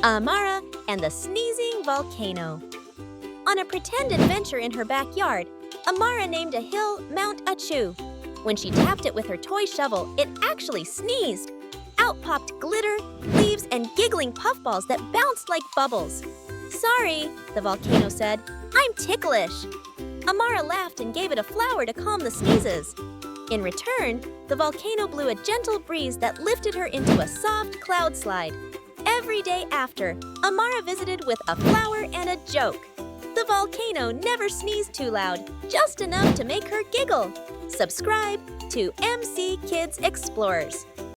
Amara and the Sneezing Volcano. On a pretend adventure in her backyard, Amara named a hill Mount Achu. When she tapped it with her toy shovel, it actually sneezed. Out popped glitter, leaves, and giggling puffballs that bounced like bubbles. "Sorry," the volcano said, "I'm ticklish." Amara laughed and gave it a flower to calm the sneezes. In return, the volcano blew a gentle breeze that lifted her into a soft cloud slide. Every day after, Amara visited with a flower and a joke. The volcano never sneezed too loud, just enough to make her giggle. Subscribe to MC Kids Explorers.